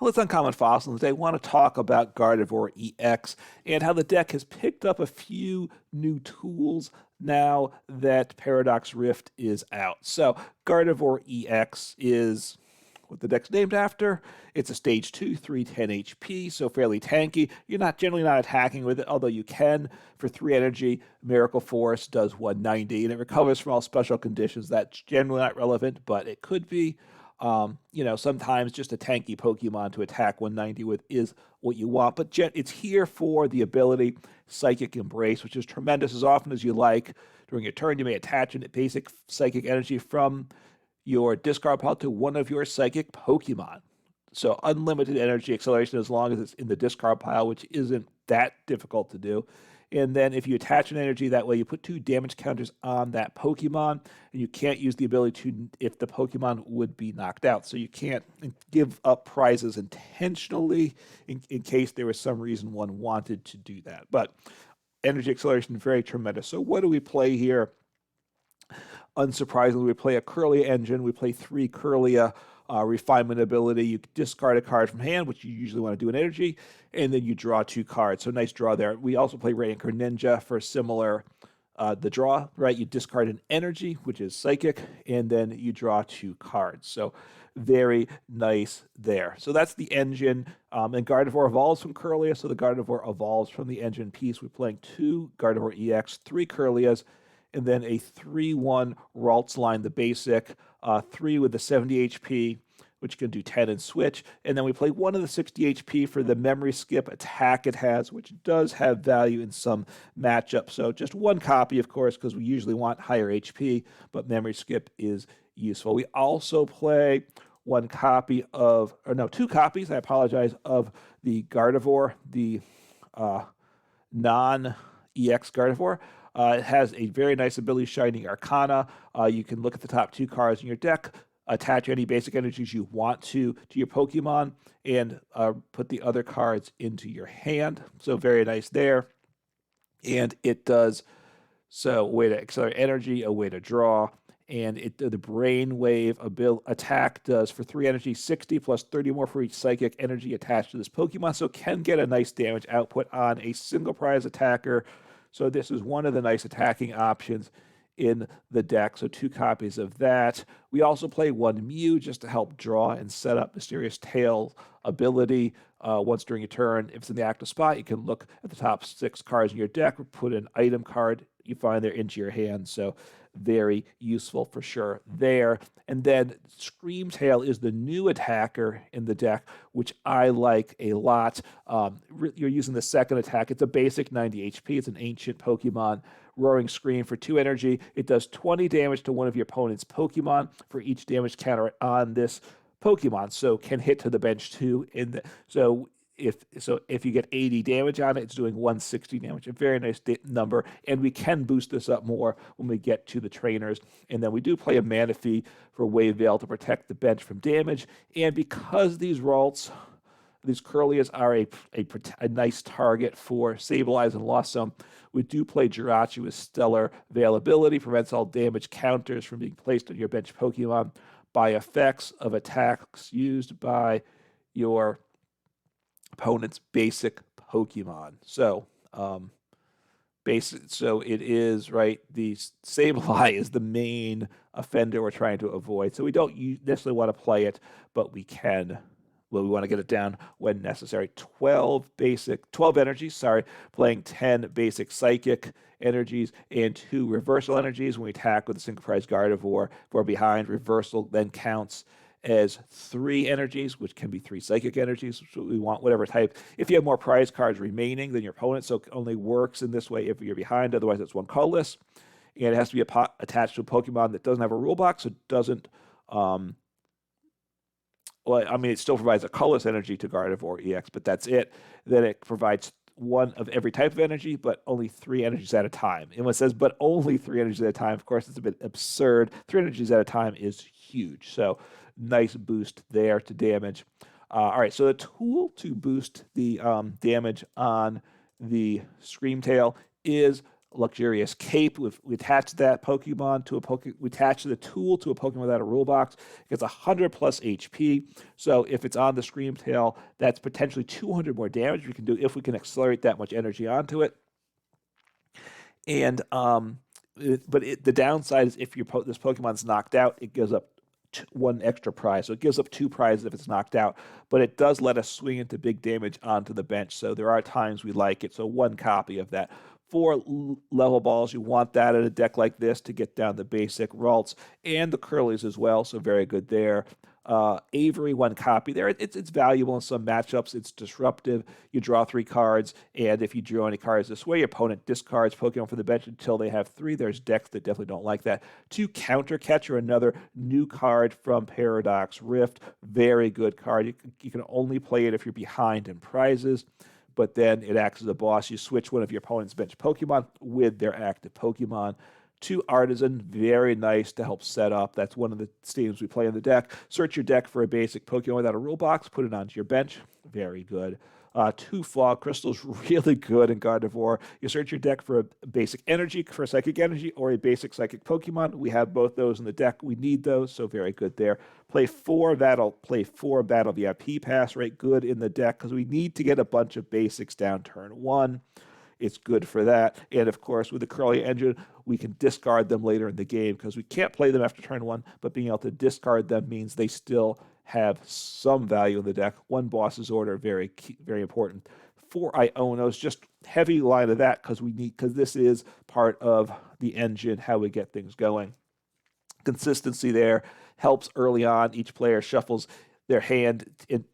Well, it's Uncommon Fossil, and today I want to talk about Gardevoir EX and how the deck has picked up a few new tools now that Paradox Rift is out. So, Gardevoir EX is what the deck's named after. It's a stage 2, 310 HP, so fairly tanky. You're not generally not attacking with it, although you can. For 3 energy, Miracle Force does 190, and it recovers from all special conditions. That's generally not relevant, but it could be. Sometimes just a tanky Pokemon to attack 190 with is what you want, but it's here for the ability Psychic Embrace, which is tremendous. As often as you like during your turn, you may attach a basic Psychic Energy from your discard pile to one of your Psychic Pokemon. So unlimited energy acceleration as long as it's in the discard pile, which isn't that difficult to do. And then if you attach an energy, that way you put 2 damage counters on that Pokemon, and you can't use the ability to if the Pokemon would be knocked out. So you can't give up prizes intentionally in case there was some reason one wanted to do that. But energy acceleration, very tremendous. So what do we play here? Unsurprisingly, we play a Kirlia engine. We play 3 Kirlia refinement ability. You discard a card from hand, which you usually want to do in energy, and then you draw 2 cards. So nice draw there. We also play Radiant Greninja for similar, the draw, right? You discard an energy, which is psychic, and then you draw 2 cards. So very nice there. So that's the engine. And Gardevoir evolves from Kirlia, so the Gardevoir evolves from the engine piece. We're playing 2 Gardevoir EX, 3 Kirlias, and then a 3-1 Ralts line, the basic, 3 with the 70 HP, which can do 10 and switch. And then we play 1 of the 60 HP for the memory skip attack it has, which does have value in some matchups. So just 1 copy, of course, because we usually want higher HP, but memory skip is useful. We also play 2 copies, I apologize, of the Gardevoir, the non-EX Gardevoir. It has a very nice ability, Shining Arcana. You can look at the top 2 cards in your deck, attach any basic energies you want to your Pokemon, and put the other cards into your hand. So very nice there. And it does, so a way to accelerate energy, a way to draw, and the Brainwave attack does for 3 energy, 60 plus 30 more for each psychic energy attached to this Pokemon, so can get a nice damage output on a single prize attacker. So this is one of the nice attacking options in the deck. So 2 copies of that. We also play 1 Mew just to help draw and set up Mysterious Tail ability once during your turn. If it's in the active spot, you can look at the top 6 cards in your deck or put an item card you find there into your hand. So very useful for sure there. And then Screamtail is the new attacker in the deck, which I like a lot. You're using the second attack. It's a basic 90 HP. It's an ancient Pokemon. Roaring Scream for 2 energy. It does 20 damage to one of your opponent's Pokemon for each damage counter on this Pokemon. So can hit to the bench too. If you get 80 damage on it, it's doing 160 damage. A very nice number, and we can boost this up more when we get to the trainers. And then we do play a Manaphy for Wave Veil to protect the bench from damage. And because these Kirlias are a nice target for Sableye and Lost Zone, we do play Jirachi with Stellar Availability, prevents all damage counters from being placed on your bench Pokemon by effects of attacks used by your opponent's basic Pokemon. So, it is, right, the Sableye is the main offender we're trying to avoid. So we don't necessarily want to play it, but we can. Well, we want to get it down when necessary. 12 energies, playing 10 basic psychic energies and 2 reversal energies. When we attack with a single prize Gardevoir, if we're behind, reversal then counts as 3 energies, which can be 3 psychic energies. So we want whatever type. If you have more prize cards remaining than your opponent, so it only works in this way if you're behind, otherwise it's 1 colorless. And it has to be attached to a Pokemon that doesn't have a rule box, so it doesn't, it still provides a colorless energy to Gardevoir EX, but that's it. Then it provides 1 of every type of energy, but only 3 energies at a time. And when it says, but only 3 energies at a time, of course, it's a bit absurd. 3 energies at a time is huge. So nice boost there to damage. All right, so the tool to boost the damage on the Screamtail is luxurious cape. We attach that Pokemon to we attach the tool to a Pokemon without a rule box. It gets 100 plus HP. So if it's on the Scream Tail, that's potentially 200 more damage we can do if we can accelerate that much energy onto it. And the downside is if this Pokemon's knocked out, it gives up one extra prize. So it gives up 2 prizes if it's knocked out, but it does let us swing into big damage onto the bench. So there are times we like it. So 1 copy of that. 4 level balls, you want that in a deck like this to get down the basic Ralts and the Curlies as well. So very good there. Avery, 1 copy there. It's valuable in some matchups. It's disruptive. You draw 3 cards, and if you draw any cards this way, your opponent discards Pokemon from the bench until they have 3. There's decks that definitely don't like that. 2 Counter Catcher, another new card from Paradox Rift. Very good card. You can only play it if you're behind in prizes, but then it acts as a boss. You switch one of your opponent's bench Pokemon with their active Pokemon. 2 Artazon, very nice to help set up. That's one of the stadiums we play in the deck. Search your deck for a basic Pokemon without a rule box, put it onto your bench. Very good. 2 Fog Crystals, really good in Gardevoir. You search your deck for a basic energy, for psychic energy, or a basic psychic Pokemon. We have both those in the deck. We need those, so very good there. Play 4 Battle VIP Pass, right? Good in the deck, because we need to get a bunch of basics down turn 1. It's good for that. And of course, with the Kirlia engine, we can discard them later in the game because we can't play them after turn 1, but being able to discard them means they still have some value in the deck. 1 Boss's Order, very key, very important. 4 Ionos, just heavy line of that because this is part of the engine, how we get things going. Consistency there helps early on. Each player shuffles their hand in,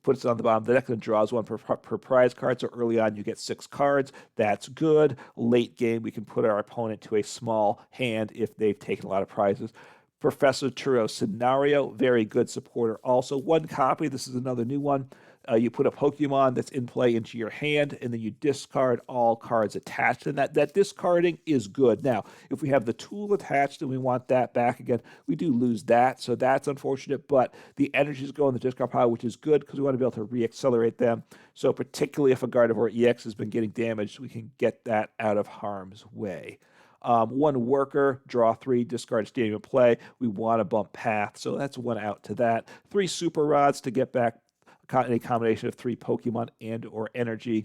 puts it on the bottom of the deck and draws 1 per prize card. So early on, you get 6 cards. That's good. Late game, we can put our opponent to a small hand if they've taken a lot of prizes. Professor Turo Scenario, very good supporter. Also, 1 copy. This is another new one. You put a Pokemon that's in play into your hand, and then you discard all cards attached. And that discarding is good. Now, if we have the tool attached and we want that back again, we do lose that. So that's unfortunate. But the energies go in the discard pile, which is good because we want to be able to re-accelerate them. So particularly if a Gardevoir EX has been getting damaged, we can get that out of harm's way. 1 Worker, draw 3, discard Stadium of Play. We want to bump Path, so that's 1 out to that. 3 Super Rods to get back a combination of 3 Pokemon and or energy.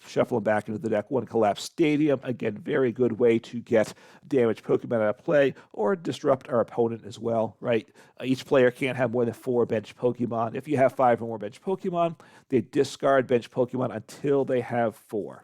Shuffle them back into the deck. 1 Collapsed Stadium, again, very good way to get damaged Pokemon out of play or disrupt our opponent as well, right? Each player can't have more than 4 bench Pokemon. If you have 5 or more bench Pokemon, they discard bench Pokemon until they have 4.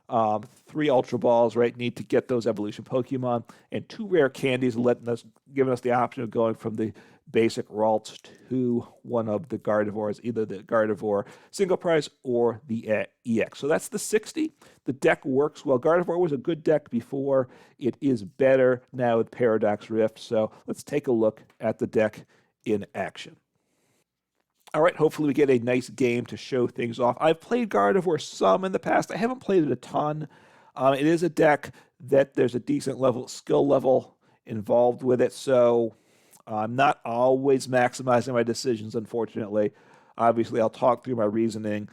3 Ultra Balls, right? Need to get those evolution Pokemon, and 2 Rare Candies, giving us the option of going from the basic Ralts to one of the Gardevoirs, either the Gardevoir single prize or the EX. So that's the 60. The deck works well. Gardevoir was a good deck before. It is better now with Paradox Rift. So let's take a look at the deck in action. All right, hopefully we get a nice game to show things off. I've played Gardevoir some in the past. I haven't played it a ton. It is a deck that there's a decent skill level involved with it, so I'm not always maximizing my decisions, unfortunately. Obviously, I'll talk through my reasoning.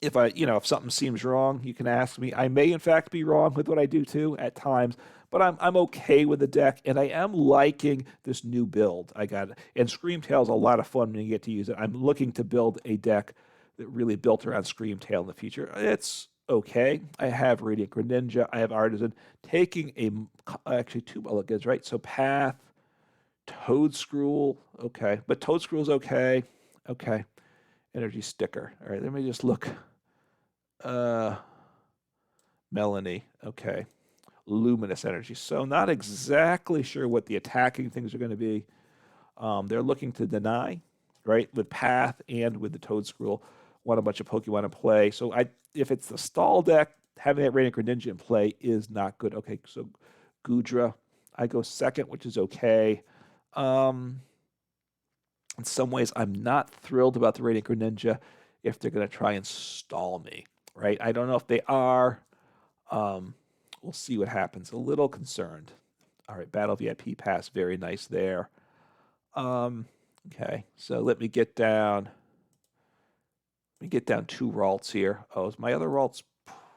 If something seems wrong, you can ask me. I may, in fact, be wrong with what I do, too, at times. But I'm okay with the deck, and I am liking this new build I got. And Screamtail is a lot of fun when you get to use it. I'm looking to build a deck that really built around Screamtail in the future. It's okay. I have Radiant Greninja. I have Artazon. Taking actually 2 mulligans, right? So Path, Toadscruel, okay. But Toadscruel's okay. Okay. Energy Sticker. All right, let me just look. Melanie, okay. Luminous Energy. So not exactly sure what the attacking things are going to be. They're looking to deny, right, with Path and with the Toadscruel. Want a bunch of Pokemon in play. So if it's the stall deck, having that Radiant Greninja in play is not good. Okay, so Goodra, I go second, which is okay. In some ways, I'm not thrilled about the Radiant Greninja if they're going to try and stall me, right? I don't know if they are. We'll see what happens. A little concerned. All right, Battle VIP Pass, very nice there. Okay, so let me get down 2 Ralts here. Oh, is my other Ralts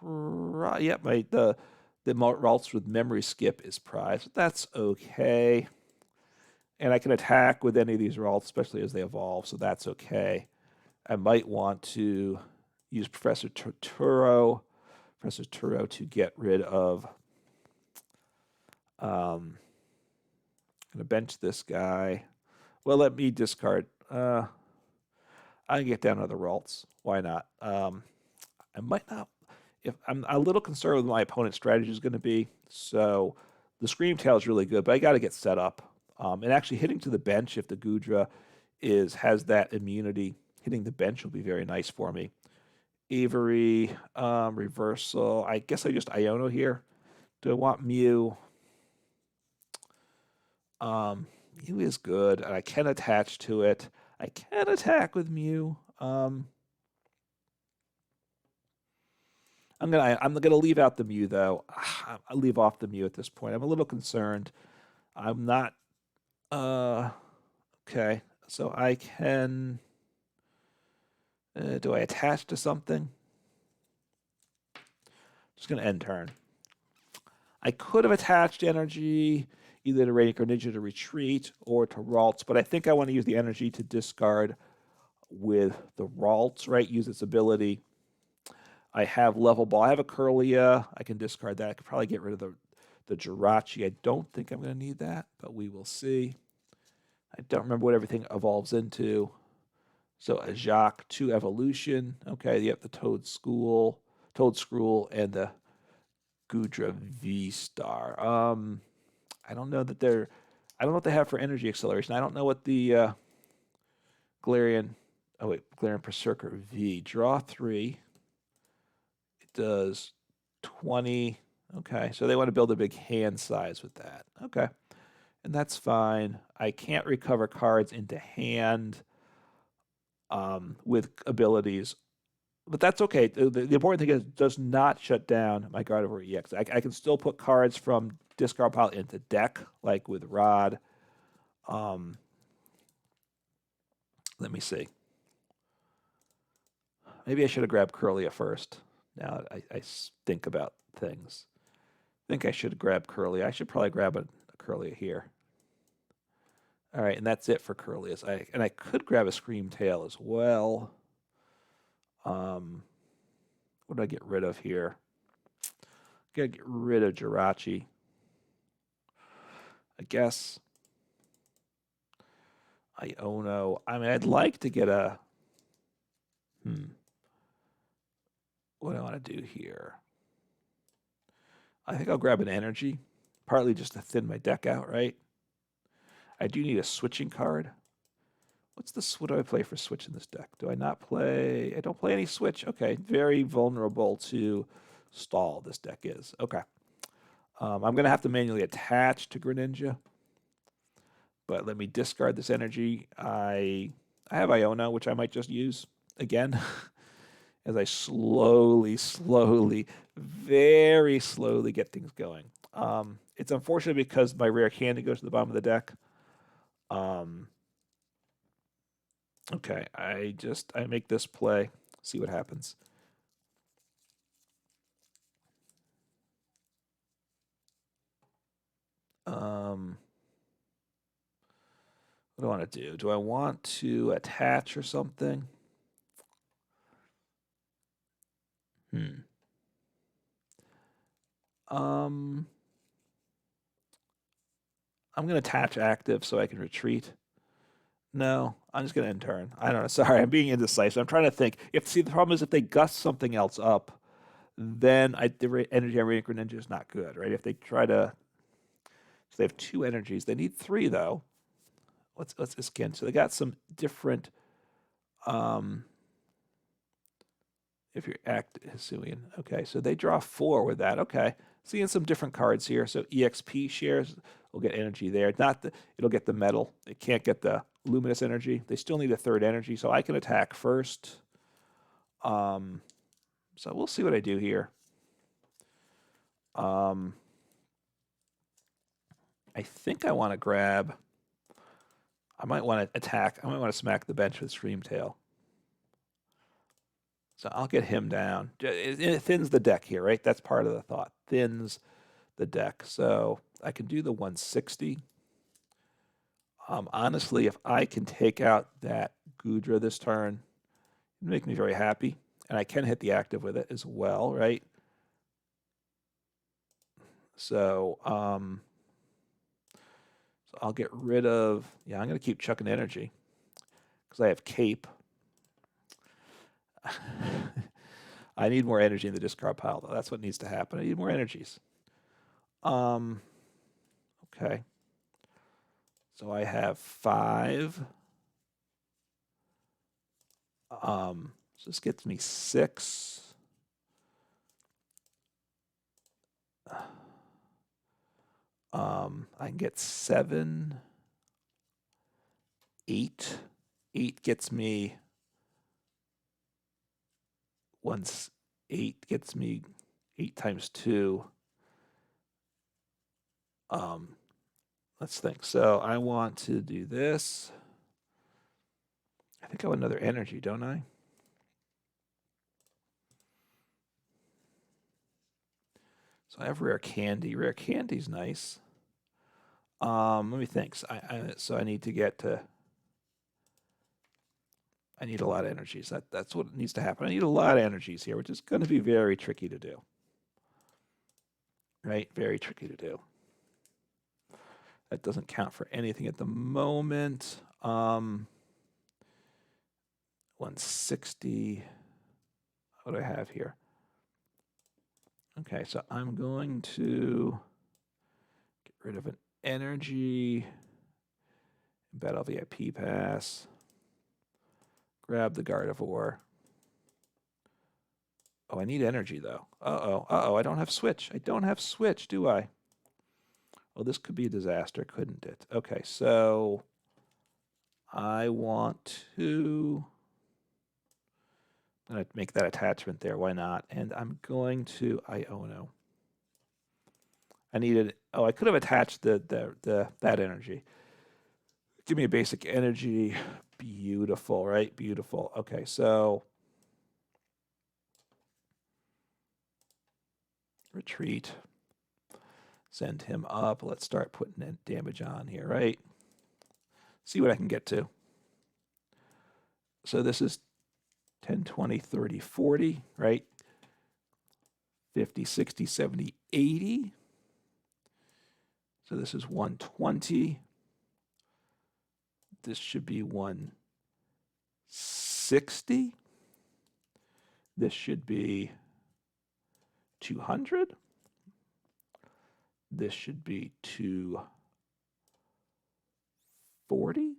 Yep, the Ralts with memory skip is prized. That's okay. And I can attack with any of these Ralts, especially as they evolve, so that's okay. I might want to use Professor Turo to get rid of. I'm gonna bench this guy. Well, let me discard. I can get down to the Ralts. Why not? I might not. If I'm a little concerned with my opponent's strategy is going to be, so the Scream Tail is really good, but I got to get set up. And actually hitting to the bench if the Gudra has that immunity, hitting the bench will be very nice for me. Avery, reversal. I guess I just Iono here. Do I want Mew? Mew is good, and I can attach to it. I can attack with Mew. I'm gonna leave out the Mew though. I'll leave off the Mew at this point. I'm a little concerned. I'm not. Okay. So I can. Do I attach to something? Just gonna end turn. I could have attached energy either to Radiant Greninja to retreat or to Ralts, but I think I want to use the energy to discard with the Ralts, right? Use its ability. I have Level Ball. I have a Kirlia. I can discard that. I could probably get rid of the Jirachi. I don't think I'm going to need that, but we will see. I don't remember what everything evolves into. So a Jacques 2 evolution. Okay, you have the Toad Scroll, and the Gudra V-Star. I don't know that I don't know what they have for energy acceleration. I don't know what the Galarian Berserker V. Draw 3. Does 20. Okay, so they want to build a big hand size with that. Okay, and that's fine. I can't recover cards into hand with abilities, but that's okay. The important thing is it does not shut down my Gardevoir EX. I can still put cards from discard pile into deck, like with Rod. Let me see. Maybe I should have grabbed Kirlia first. Now that I think about things. I think I should grab Kirlia. I should probably grab a Kirlia here. All right, and that's it for Kirlias. I could grab a Scream Tail as well. What do I get rid of here? Gotta get rid of Jirachi. I guess. Iono. I mean, I'd like to get a... What do I want to do here? I think I'll grab an energy, partly just to thin my deck out, right? I do need a switching card. What do I play for switch in this deck? Do I not play? I don't play any switch. Okay, very vulnerable to stall this deck is. Okay. I'm going to have to manually attach to Greninja, but let me discard this energy. I have Iono, which I might just use again as I slowly, very slowly get things going. It's unfortunate because my Rare Candy goes to the bottom of the deck. Okay, I make this play, see what happens. What do I want to do? Do I want to attach or something? I'm going to attach active so I can retreat. No, I'm just going to end turn. I don't know. Sorry, I'm being indecisive. I'm trying to think. The problem is if they gust something else up, then the energy on Radiant Greninja is not good, right? If they try to... So they have 2 energies. They need 3, though. What's this again? So they got some different... if you're Hisuian. Okay, so they draw 4 with that. Okay, seeing some different cards here. So EXP shares will get energy there. It'll get the metal. It can't get the luminous energy. They still need a 3rd energy, so I can attack first. So we'll see what I do here. I think I want to grab... I might want to attack. I might want to smack the bench with Scream Tail. So I'll get him down. It thins the deck here, right? That's part of the thought. Thins the deck. So I can do the 160. Honestly, if I can take out that Goodra this turn, it'd make me very happy. And I can hit the active with it as well, right? So, so I'll get rid of, yeah, I'm going to keep chucking energy because I have Cape. I need more energy in the discard pile, though. That's what needs to happen. I need more energies. Okay. So I have 5. So this gets me 6. I can get 7, 8. 8 gets me 8 gets me 8 times 2. Let's think. So I want to do this. I think I want another energy, don't I? So I have Rare Candy. Rare Candy's nice. Let me think. So I need to get to. I need a lot of energies. That's what needs to happen. I need a lot of energies here, which is going to be very tricky to do. Right? Very tricky to do. That doesn't count for anything at the moment. 160. What do I have here? Okay, so I'm going to get rid of an energy. Battle VIP Pass. Grab the Gardevoir. Oh, I need energy, though. Uh-oh, I don't have Switch. I don't have Switch, do I? Oh, this could be a disaster, couldn't it? Okay, so I want to... I'm going to make that attachment there. Why not? And I'm going to Iono. I needed... Oh, I could have attached that energy. Give me a basic energy. Beautiful, right? Beautiful. Okay, so... Retreat. Send him up. Let's start putting damage on here, right? See what I can get to. So this is 10, 20, 30, 40, right? 50, 60, 70, 80. So this is 120. This should be 160. This should be 200. This should be 240.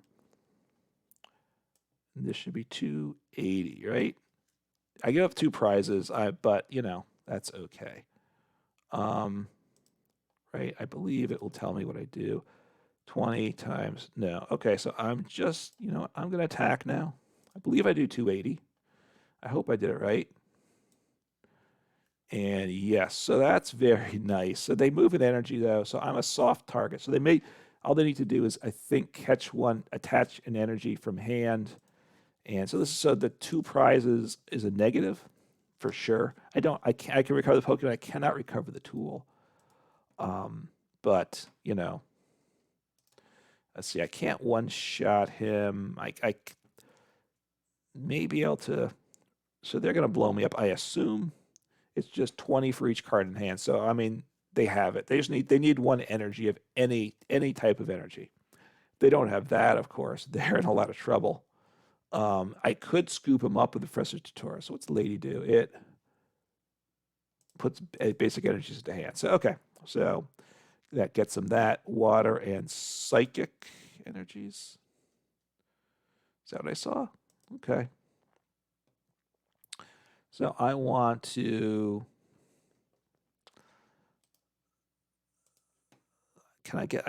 And this should be 280, right? I give up 2 prizes, but, you know, that's okay. Right? I believe it will tell me what I do. 20 times, no. Okay, so I'm just, you know, I'm going to attack now. I believe I do 280. I hope I did it right. And yes, so that's very nice. So they move in energy, though, so I'm a soft target. So all they need to do is, I think, catch one, attach an energy from hand. And so the 2 prizes is a negative for sure. I can recover the Pokemon. I cannot recover the tool. But, you know, let's see. I can't one-shot him. I may be able to. So they're going to blow me up. I assume it's just 20 for each card in hand. So, I mean, they have it. They need 1 energy of any type of energy. If they don't have that, of course, they're in a lot of trouble. I could scoop him up with the Professor Tutor. So what's the lady do? It puts basic energies into hand. So, okay. So that gets him that. Water and psychic energies. Is that what I saw? Okay. So I want to... Can I get...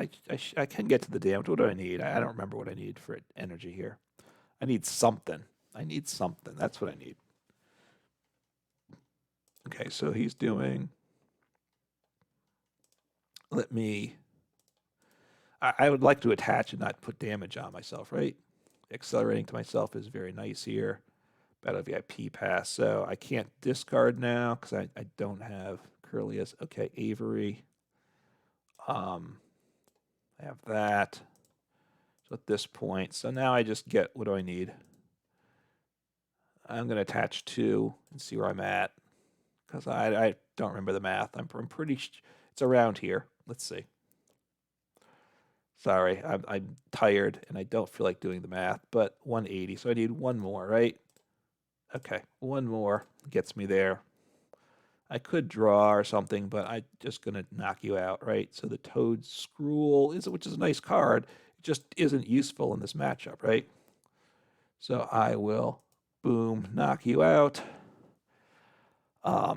I can get to the damage. What do I need? I don't remember what I need for energy here. I need something. That's what I need. Okay, so he's doing... Let me... I would like to attach and not put damage on myself, right? Accelerating to myself is very nice here. Battle VIP Pass. So I can't discard now because I don't have Kirlia. Okay, Avery. I have that. So at this point, so now I just get, what do I need? I'm going to attach 2 and see where I'm at because I don't remember the math. I'm pretty, it's around here. Let's see. Sorry, I'm tired and I don't feel like doing the math, but 180. So I need 1 more, right? Okay, 1 more gets me there. I could draw or something, but I'm just going to knock you out, right? So the Toad Scrool, which is a nice card, just isn't useful in this matchup, right? So I will, boom, knock you out.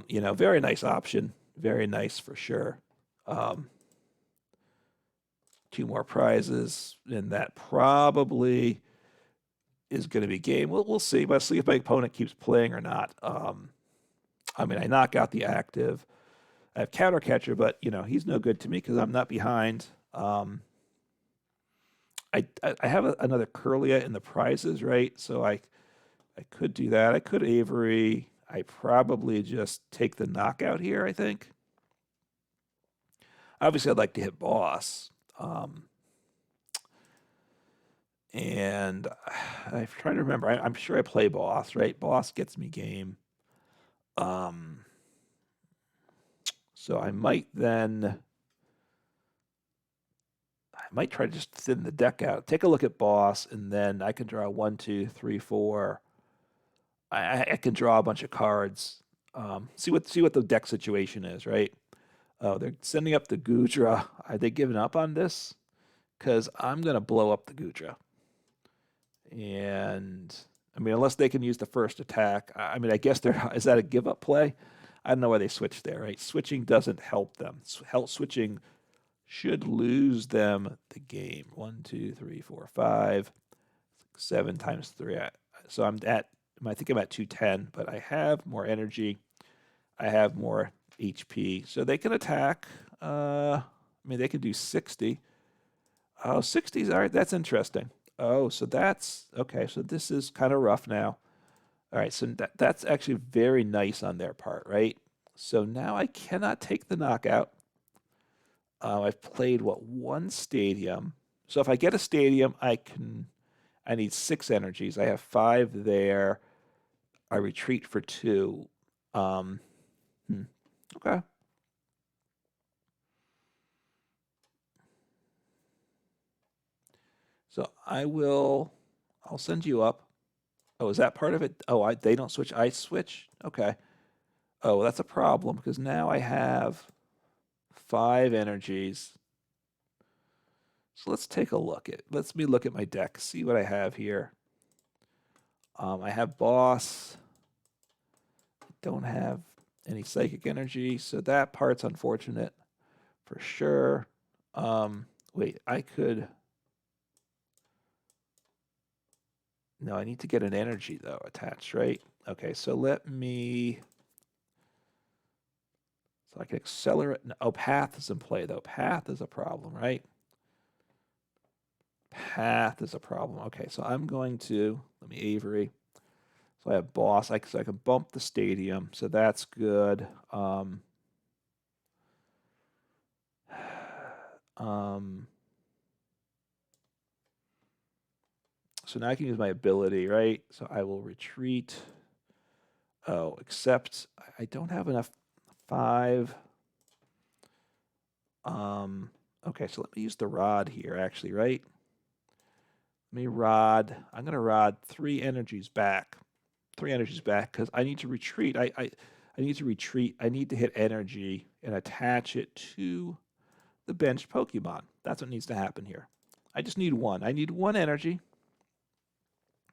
You know, very nice option. Very nice for sure. 2 more prizes, and that probably is going to be game. We'll see. But see if my opponent keeps playing or not. I mean, I knock out the active. I have Counter Catcher, but you know he's no good to me because I'm not behind. I have another Kirlia in the prizes, right? So I could do that. I could Avery. I probably just take the knockout here, I think. Obviously, I'd like to hit boss. And I'm trying to remember. I'm sure I play boss, right? Boss gets me game. So I might try to just thin the deck out. Take a look at boss, and then I can draw 1, 2, 3, 4. I can draw a bunch of cards. See what the deck situation is, right? Oh, they're sending up the Gudra. Are they giving up on this? Because I'm gonna blow up the Gudra. And I mean, unless they can use the first attack. I mean, I guess is that a give up play? I don't know why they switched there, right? Switching doesn't help them. Switching should lose them the game. 1, 2, 3, 4, 5, 7 times 3. So I think I'm at 210, but I have more energy. I have more HP. So they can attack. I mean, they can do 60. Oh, 60s. All right, that's interesting. Oh, so that's okay. So this is kind of rough now. All right, so that's actually very nice on their part, right? So now I cannot take the knockout. I've played, 1 stadium. So if I get a stadium, I need 6 energies. I have 5 there. I retreat for 2. Okay. So I'll send you up. Oh, is that part of it? Oh, they don't switch, I switch? Okay. Oh, that's a problem because now I have 5 energies. So let's take a look at, let me look at my deck, see what I have here. I have boss. I don't have any psychic energy, so that part's unfortunate for sure. Wait, I could. No, I need to get an energy though attached, right? Okay, so let me. So I can accelerate. Oh, path is in play though. Path is a problem, right? Path is a problem. Okay, so I'm going to, let me Avery. So I have boss. So I can bump the stadium. So that's good. So now I can use my ability, right? So I will retreat. Oh, except I don't have enough 5. Okay, so let me use the rod here, actually, right? Let me rod. I'm going to rod 3 energies back. 3 energies back because I need to retreat. I need to retreat. I need to hit energy and attach it to the bench Pokemon. That's what needs to happen here. I just need 1. I need 1 energy.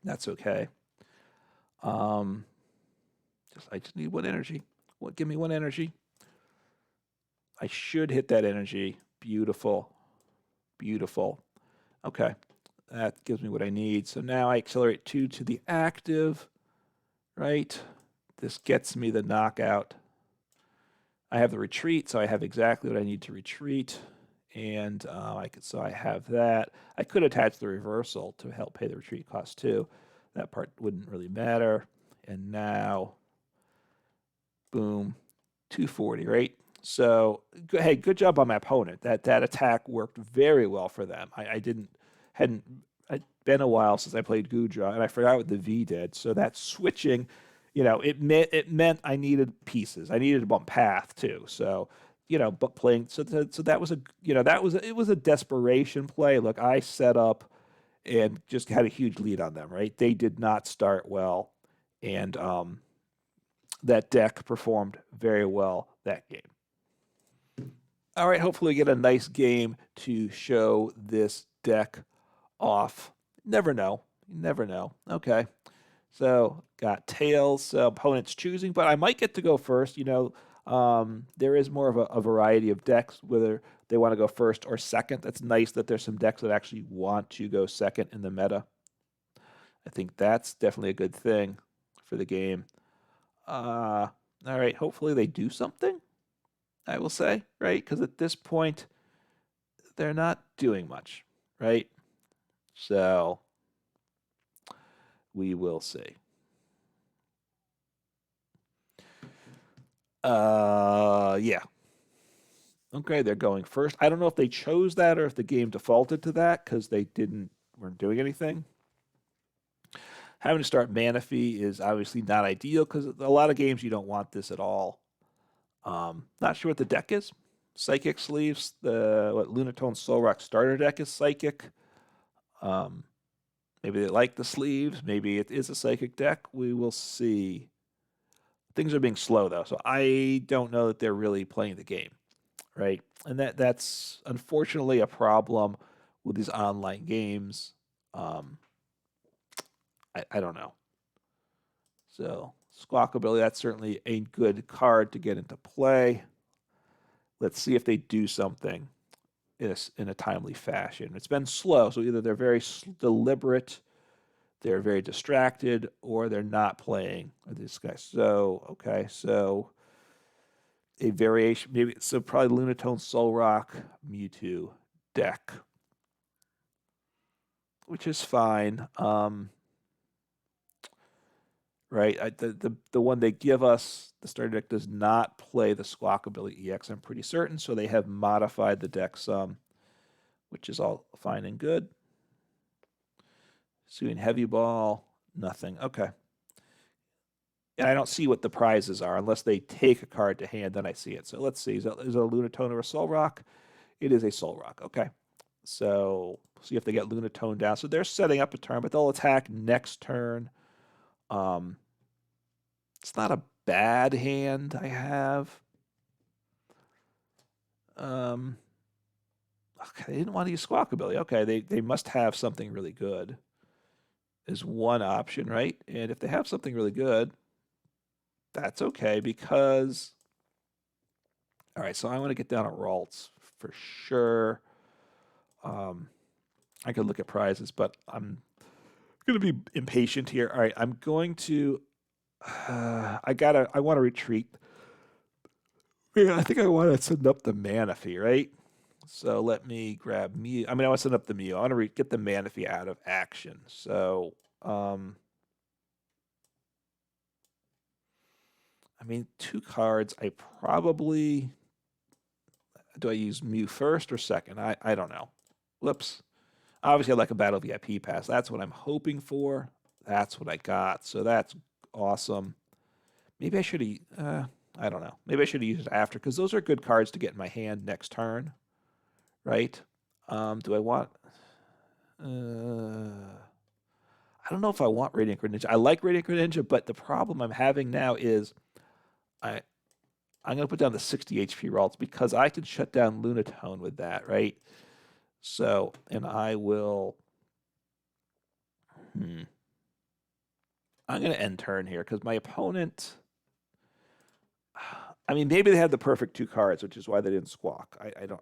That's okay. I just need 1 energy. Give me 1 energy. I should hit that energy. Beautiful. Beautiful. Okay. That gives me what I need. So now I accelerate 2 to the active, right? This gets me the knockout. I have the retreat, so I have exactly what I need to retreat. And so I have that. I could attach the reversal to help pay the retreat cost too. That part wouldn't really matter. and now, boom, 240, right? So, hey, good job on my opponent. That attack worked very well for them. Hadn't It's been a while since I played Gudra, and I forgot what the V did. So that switching, it meant I needed pieces. I needed a bump path too. So, but playing so that was it was a desperation play. Look, I set up and just had a huge lead on them. Right, they did not start well, and that deck performed very well that game. All right, hopefully we get a nice game to show this deck off. Never know. You never know. Okay. So got tails, so opponent's choosing, but I might get to go first. There is more of a variety of decks, whether they want to go first or second. That's nice that there's some decks that actually want to go second in the meta. I think that's definitely a good thing for the game. All right, hopefully they do something, I will say, right? Because at this point, they're not doing much, right? So we will see. Yeah. Okay, they're going first. I don't know if they chose that or if the game defaulted to that because they weren't doing anything. Having to start Manaphy is obviously not ideal because a lot of games you don't want this at all. Not sure what the deck is. Psychic sleeves. Lunatone Solrock starter deck is Psychic. Maybe they like the sleeves. Maybe it is a Psychic deck. We will see. Things are being slow though, so I don't know that they're really playing the game, right? And that's unfortunately a problem with these online games. I don't know. So Squawkabilly, that's certainly a good card to get into play. Let's see if they do something in a timely fashion. It's been slow, so either they're very deliberate, they're very distracted, or they're not playing this guy. So, okay, so a variation, maybe, so probably Lunatone Solrock Mewtwo deck, which is fine. Right, the one they give us, the starter deck does not play the Squawkabilly EX, I'm pretty certain, so they have modified the deck some, which is all fine and good. Suing Heavy Ball, nothing. Okay. And I don't see what the prizes are unless they take a card to hand, then I see it. So let's see. Is it a Lunatone or a Solrock? It is a Solrock. Okay. So see if they get Lunatone down. So they're setting up a turn, but they'll attack next turn. It's not a bad hand I have. Okay, they didn't want to use Squawkabilly. Okay, they must have something really good. Is one option, right? And if they have something really good, that's okay because. All right, so I want to get down at Ralts for sure. I could look at prizes, but I'm going to be impatient here. All right, I'm going to. I want to retreat. Yeah, I think I want to send up the Manaphy, right? So let me grab Mew. I want to send up the Mew. I want to get the Manaphy out of action. So, two cards. I probably do I use Mew first or second? I don't know. Whoops. Obviously, I like a Battle VIP Pass. That's what I'm hoping for. That's what I got. So that's awesome. Maybe I should have. I don't know. Maybe I should have used it after because those are good cards to get in my hand next turn, right? Do I want? I don't know if I want Radiant Greninja. I like Radiant Greninja, but the problem I'm having now is I'm going to put down the 60 HP Ralts because I can shut down Lunatone with that, right? So, and I will. I'm going to end turn here because my opponent. Maybe they had the perfect two cards, which is why they didn't squawk.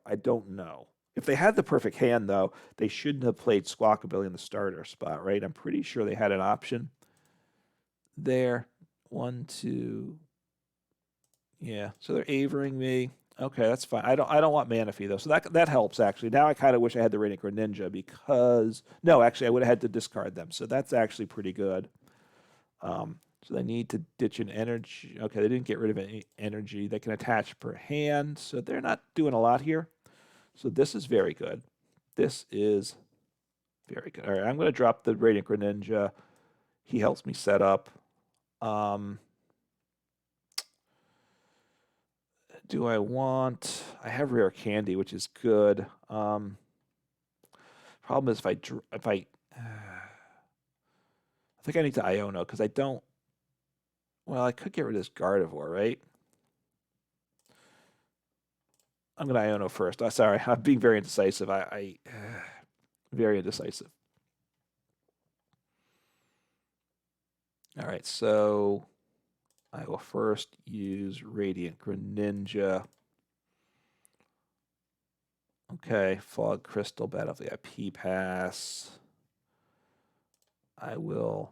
I don't know. If they had the perfect hand, though, they shouldn't have played Squawkabilly in the starter spot, right? I'm pretty sure they had an option there. 1, 2. Yeah, so they're Avering me. Okay, that's fine. I don't want Manaphy though, so that helps actually. Now I kind of wish I had the Radiant Greninja because no, actually I would have had to discard them. So that's actually pretty good. So they need to ditch an energy. Okay, they didn't get rid of any energy. They can attach per hand, so they're not doing a lot here. So this is very good. This is very good. All right, I'm going to drop the Radiant Greninja. He helps me set up. Do I want... I have Rare Candy, which is good. Problem is if I think I need to Iono because I don't... Well, I could get rid of this Gardevoir, right? I'm going to Iono first. Sorry, I'm being very indecisive. Very indecisive. All right, so I will first use Radiant Greninja. Okay, Fog Crystal Battle VIP Pass. I will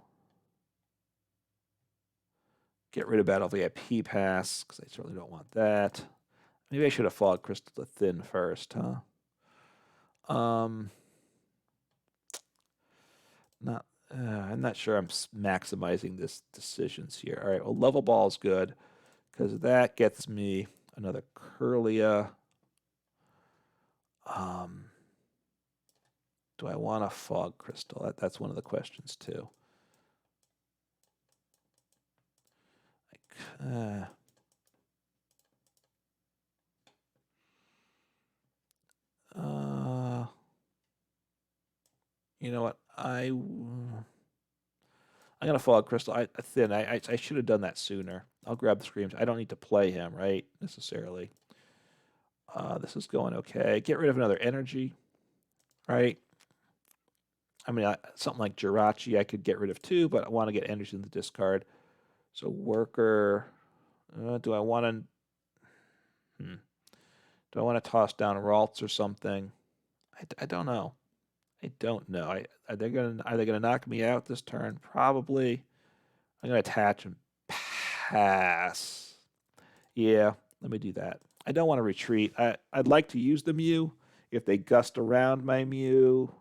get rid of Battle VIP Pass because I certainly don't want that. Maybe I should have Fog Crystal to Thin first, huh? I'm not sure I'm maximizing this decisions here. All right, well, Level Ball is good because that gets me another Kirlia. Do I want a Fog Crystal? That's one of the questions too. You know what? I'm gonna Fog Crystal. I should have done that sooner. I'll grab the Screams. I don't need to play him, right? Necessarily. This is going okay. Get rid of another energy, right? I mean, something like Jirachi I could get rid of too, but I want to get energy in the discard. So Worker. Do I want to? Do I want to toss down Ralts or something? I don't know. I don't know. Are they gonna knock me out this turn? Probably. I'm gonna attach and pass. Yeah, let me do that. I don't want to retreat. I'd like to use the Mew. If they gust around my Mew,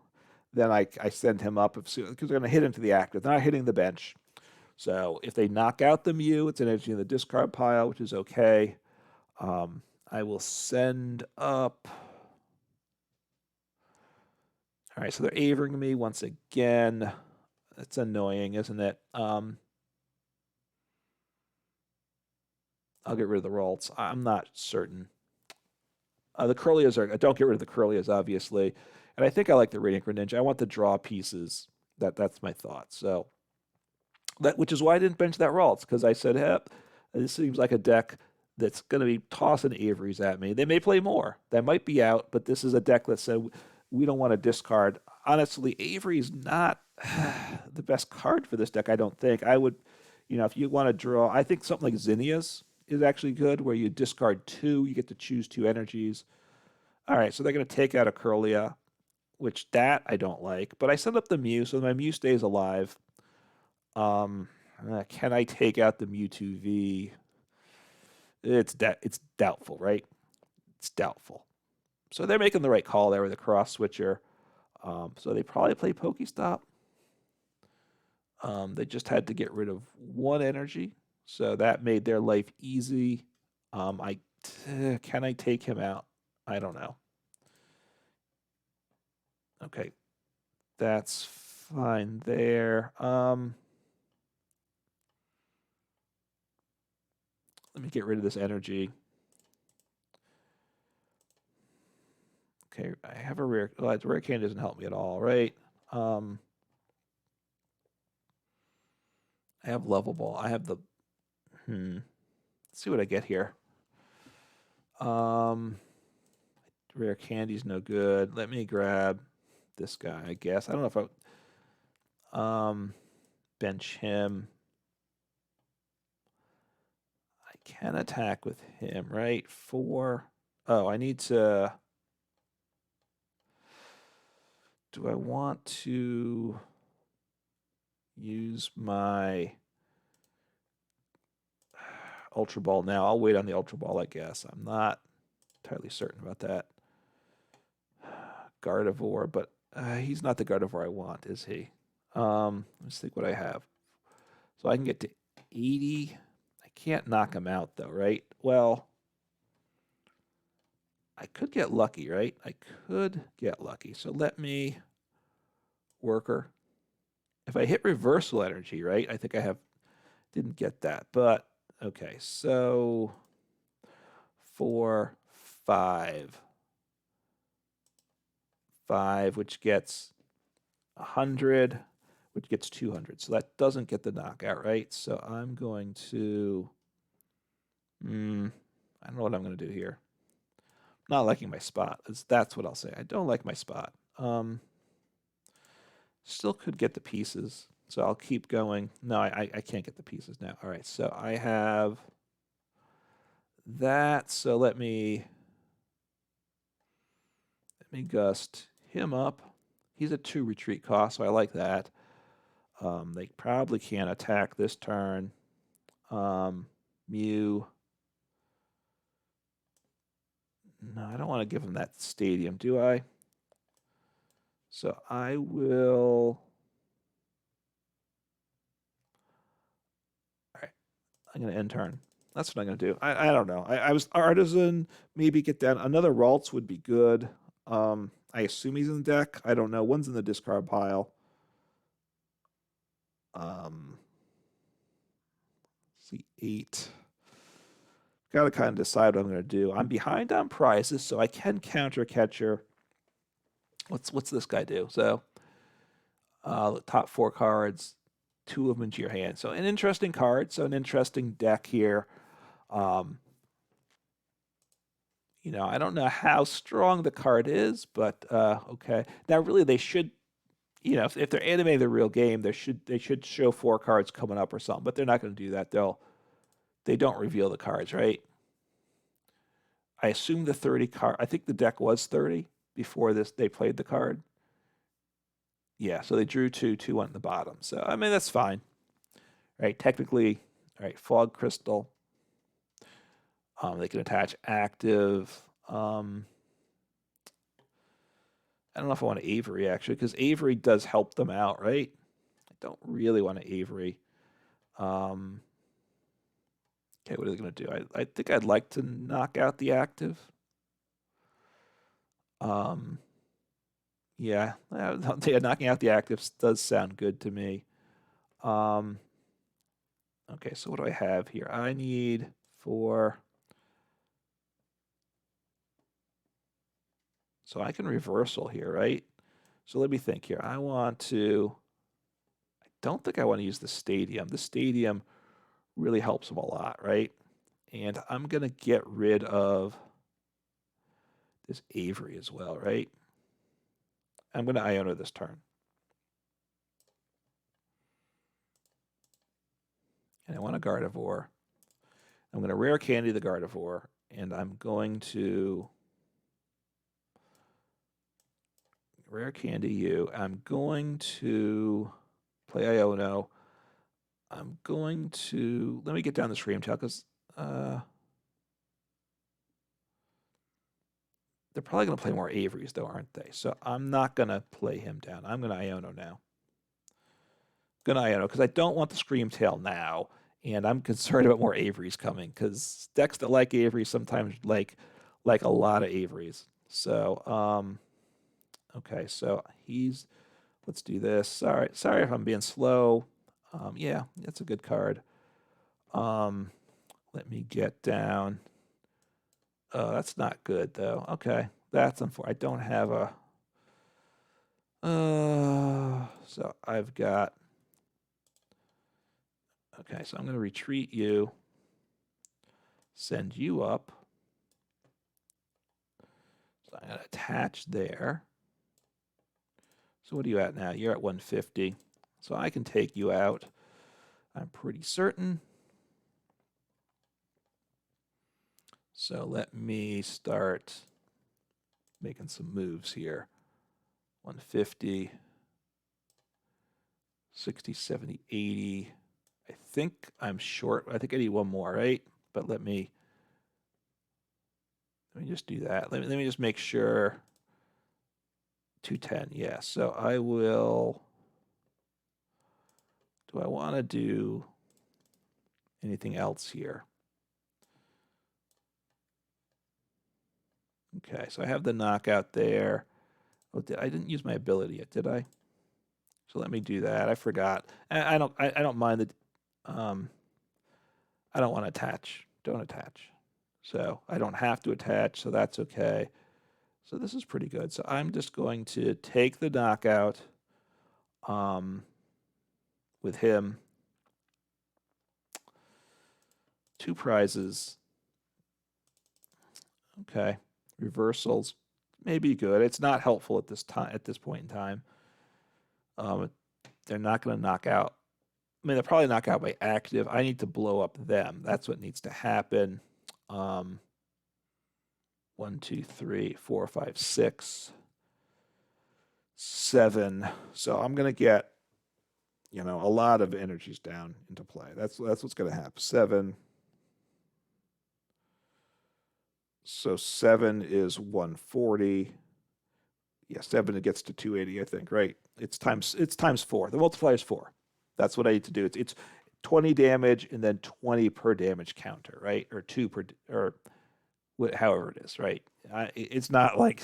then I send him up because they're going to hit into the active. They're not hitting the bench. So if they knock out the Mew, it's an energy in the discard pile, which is okay. I will send up. All right, so they're Avering me once again. That's annoying, isn't it? I'll get rid of the Ralts. I'm not certain. The Kirlias are... Don't get rid of the Kirlias, obviously. And I think I like the Radiant Greninja. I want the draw pieces. That's my thought. So which is why I didn't bench that Ralts, because I said, hey, this seems like a deck that's going to be tossing Averys at me. They may play more. They might be out, but this is a deck that said we don't want to discard. Honestly, Avery's not the best card for this deck, I don't think. I would, if you want to draw, I think something like Zinnia's is actually good, where you discard 2, you get to choose 2 energies. All right, so they're going to take out a Kirlia, which that I don't like. But I set up the Mew, so my Mew stays alive. Can I take out the Mewtwo V? It's doubtful, right? It's doubtful. So they're making the right call there with a cross switcher. So they probably play Pokestop. They just had to get rid of 1 energy, so that made their life easy. Can I take him out? I don't know. Okay, that's fine there. Let me get rid of this energy. Okay, I have a rare... Well, Rare Candy doesn't help me at all, right? I have Level Ball. I have the... Let's see what I get here. Rare Candy's no good. Let me grab this guy, I guess. I don't know if I... bench him. I can attack with him, right? 4... Oh, I need to... Do I want to use my Ultra Ball now? I'll wait on the Ultra Ball, I guess. I'm not entirely certain about that. Gardevoir, but he's not the Gardevoir I want, is he? Let's think what I have. So I can get to 80. I can't knock him out, though, right? Well, I could get lucky, right? I could get lucky. So let me worker. If I hit reversal energy, right? I think didn't get that. But, okay, so 4, 5. 5, which gets 100, which gets 200. So that doesn't get the knockout, right? So I'm going to, I don't know what I'm going to do here. Not liking my spot. That's what I'll say. I don't like my spot. Still could get the pieces, so I'll keep going. No, I can't get the pieces now. All right, so I have that. So let me gust him up. He's a 2 retreat cost, so I like that. They probably can't attack this turn. Mew. No, I don't want to give him that stadium, do I? So I will. All right, I'm going to end turn. That's what I'm going to do. I don't know. I was Artazon, maybe get down. Another Ralts would be good. I assume he's in the deck. I don't know. One's in the discard pile. See, 8. Got to kind of decide what I'm going to do. I'm behind on prizes, so I can Counter Catcher. What's this guy do? So, the top 4 cards, 2 of them into your hand. So an interesting card. So an interesting deck here. You know, I don't know how strong the card is, but okay. Now, really, they should, you know, if they're animating the real game, they should show 4 cards coming up or something. But they're not going to do that. They don't reveal the cards, right? I assume the 30 card. I think the deck was 30 before this. They played the card. Yeah, so they drew 2, 2 went in the bottom. So I mean that's fine, right? Technically, all right. Fog Crystal. They can attach active. I don't know if I want Avery actually, because Avery does help them out, right? I don't really want to Avery. Okay, what are they going to do? I think I'd like to knock out the active. Yeah, knocking out the actives does sound good to me. Okay, so what do I have here? I need 4. So I can reversal here, right? So let me think here. I don't think I want to use the stadium. The stadium really helps them a lot, right? And I'm going to get rid of this Avery as well, right? I'm going to Iono this turn. And I want a Gardevoir. I'm going to Rare Candy the Gardevoir, and I'm going to Rare Candy you. I'm going to play Iono. I'm going to... Let me get down the Scream Tail, because... they're probably going to play more Averys, though, aren't they? So I'm not going to play him down. I'm going to Iono now. Going to Iono, because I don't want the Scream Tail now, and I'm concerned about more Averys coming, because decks that like Avery sometimes like a lot of Averys. So, okay, so let's do this. Sorry if I'm being slow. Yeah, that's a good card. Let me get down. Oh, that's not good, though. Okay, that's unfortunate. I don't have a... so I've got... Okay, so I'm going to retreat you. Send you up. So I'm going to attach there. So what are you at now? You're at 150. So I can take you out. I'm pretty certain. So let me start making some moves here. 150, 60, 70, 80. I think I'm short. I think I need one more, right? But let me just do that. Let me just make sure. 210, yeah. So I will... Do I want to do... anything else here. Okay, so I have the knockout there. Oh, I didn't use my ability yet, did I? So let me do that. I forgot. I don't mind the. I don't want to attach. Don't attach. So I don't have to attach. So that's okay. So this is pretty good. So I'm just going to take the knockout with him. 2 prizes. Okay. Reversals may be good. It's not helpful at this time, at this point in time. They're not going to knock out. I mean, they'll probably knock out by active. I need to blow up them. That's what needs to happen. 1, 2, 3, 4, 5, 6, 7. So I'm going to get, a lot of energies down into play. That's what's going to happen. 7. So 7 is 140. Yeah, 7 it gets to 280, I think, right? It's times 4. The multiplier is 4. That's what I need to do. It's 20 damage and then 20 per damage counter, right? Or 2 per, or however it is, right? It's not like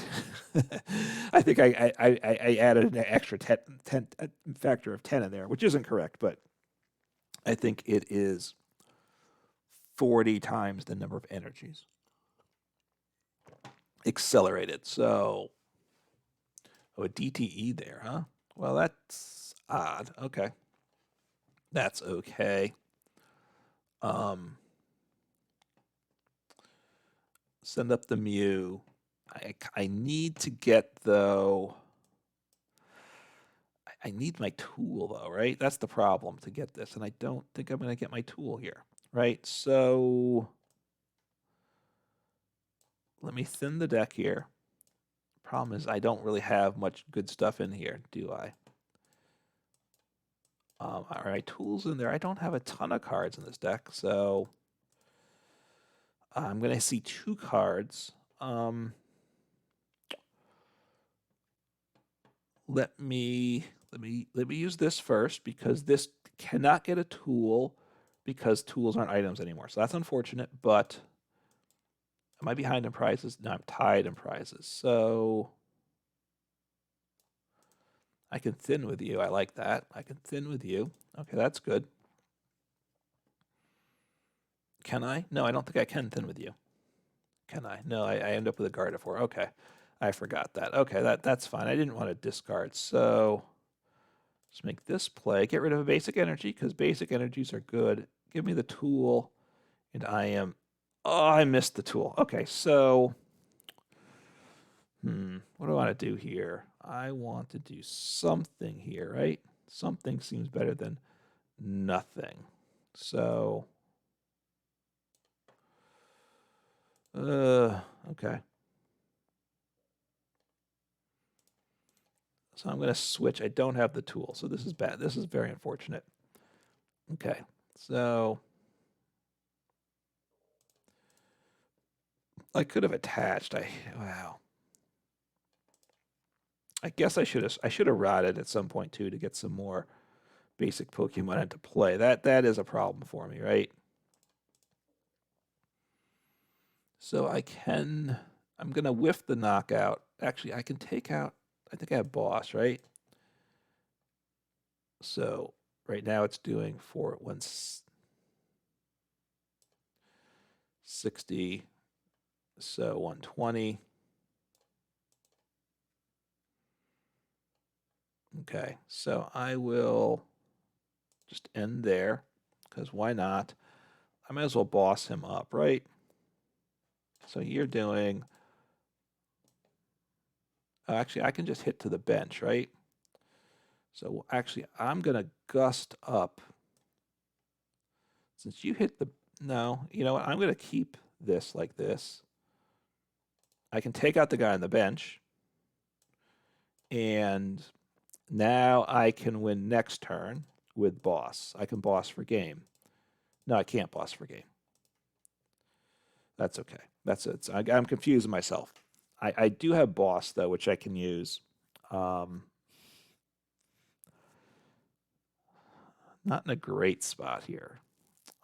I think I added an extra 10 factor of 10 in there, which isn't correct, but I think it is 40 times the number of energies accelerated. So, a DTE there, huh? Well, that's odd. Okay. That's okay. Send up the Mew. I need to get, though, I need my tool, though, right? That's the problem to get this, and I don't think I'm going to get my tool here, right? So let me thin the deck here. Problem is I don't really have much good stuff in here, do I? All right, tools in there. I don't have a ton of cards in this deck, so I'm going to see 2 cards. Let me use this first because this cannot get a tool because tools aren't items anymore. So that's unfortunate, but am I behind in prizes? No, I'm tied in prizes. So I can thin with you. I like that. I can thin with you. Okay, that's good. Can I? No, I don't think I can thin with you. Can I? No, I end up with a Gardevoir. Okay, I forgot that. Okay, that's fine. I didn't want to discard. So let's make this play. Get rid of a basic energy because basic energies are good. Give me the tool, and I am... Oh, I missed the tool. Okay, so... what do I want to do here? I want to do something here, right? Something seems better than nothing. So... okay. So I'm going to switch. I don't have the tool, so this is bad. This is very unfortunate. Okay, so I could have attached. Wow. I guess I should have rotted at some point too to get some more basic Pokemon into play. That is a problem for me, right? So I'm gonna whiff the knockout. Actually, I can take out. I think I have boss, right? So right now it's doing 160. So 120. Okay, so I will just end there, because why not? I might as well boss him up, right? So you're doing... actually, I can just hit to the bench, right? So actually, I'm going to gust up. Since you hit the... No, you know what? I'm going to keep this like this. I can take out the guy on the bench. And now I can win next turn with boss. I can boss for game. No, I can't boss for game. That's okay. That's it. I'm confusing myself. I do have boss, though, which I can use. Not in a great spot here.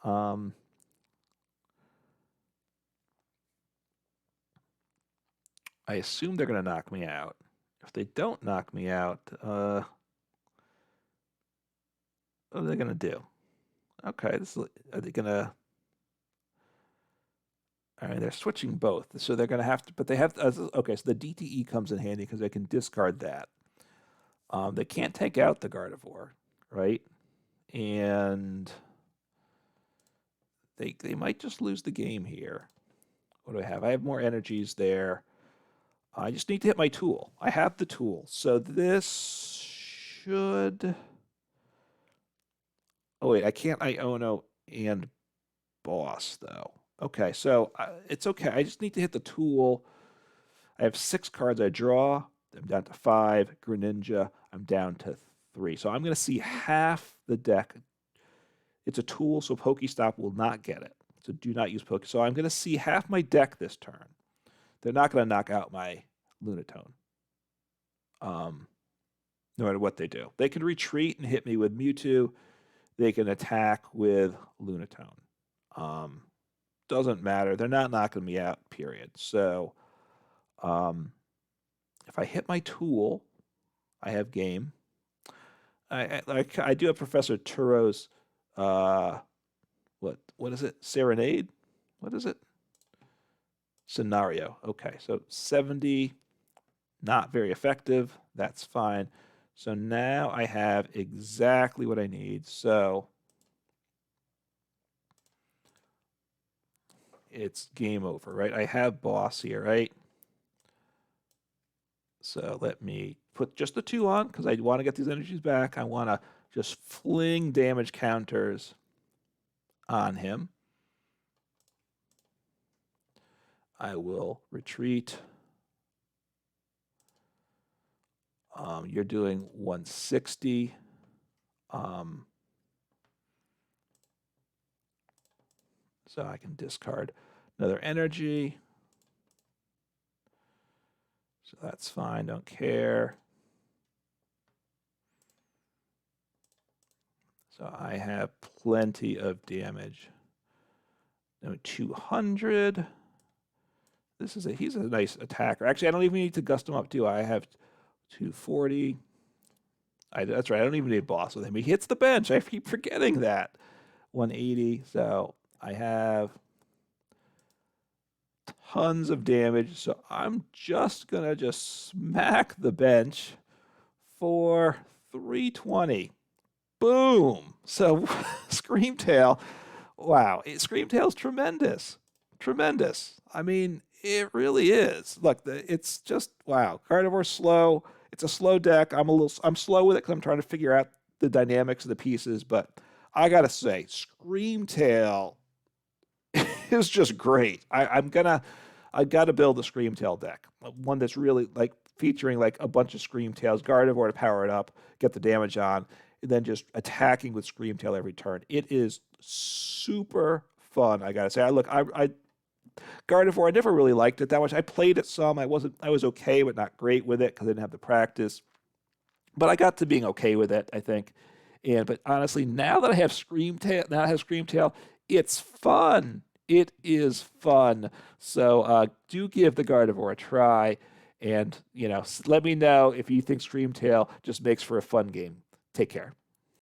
I assume they're going to knock me out. If they don't knock me out, what are they going to do? Okay, are they going to... All right, they're switching both. So they're going to have to, but they have to, okay, so the DTE comes in handy because they can discard that. They can't take out the Gardevoir, right? And they might just lose the game here. What do I have? I have more energies there. I just need to hit my tool. I have the tool. So this should... Oh, wait, I can't Iono and Boss, though. Okay, so it's okay. I just need to hit the tool. I have 6 cards I draw. I'm down to 5. Greninja, I'm down to 3. So I'm going to see half the deck. It's a tool, so Pokestop will not get it. So do not use Poke. So I'm going to see half my deck this turn. They're not going to knock out my Lunatone. No matter what they do. They can retreat and hit me with Mewtwo. They can attack with Lunatone. Doesn't matter. They're not knocking me out, period. So if I hit my tool, I have game. I do have Professor Turo's what is it? Serenade? What is it? Scenario. Okay, so 70, not very effective. That's fine. So now I have exactly what I need. So it's game over, right? I have Boss here, right? So let me put just the 2 on because I want to get these energies back. I want to just fling damage counters on him. I will retreat. You're doing 160. So I can discard another energy. So that's fine, don't care. So I have plenty of damage. No, 200. He's a nice attacker. Actually, I don't even need to gust him up, do I? I have 240. That's right, I don't even need Boss with him. He hits the bench. I keep forgetting that. 180. So I have tons of damage. So I'm just going to smack the bench for 320. Boom. So Screamtail, wow. Screamtail's tremendous. Tremendous. I mean, it really is. Look, it's just, wow. Gardevoir's slow. It's a slow deck. I'm slow with it because I'm trying to figure out the dynamics of the pieces, but I gotta say, Screamtail is just great. I gotta build a Screamtail deck, one that's really like featuring like a bunch of Screamtails, Gardevoir to power it up, get the damage on, and then just attacking with Screamtail every turn. It is super fun. I gotta say, I Gardevoir, I never really liked it that much. I played it some. I was okay, but not great with it because I didn't have the practice. But I got to being okay with it, I think. But honestly, now that I have Screamtail, it's fun. It is fun. So do give the Gardevoir a try, and let me know if you think Screamtail just makes for a fun game. Take care.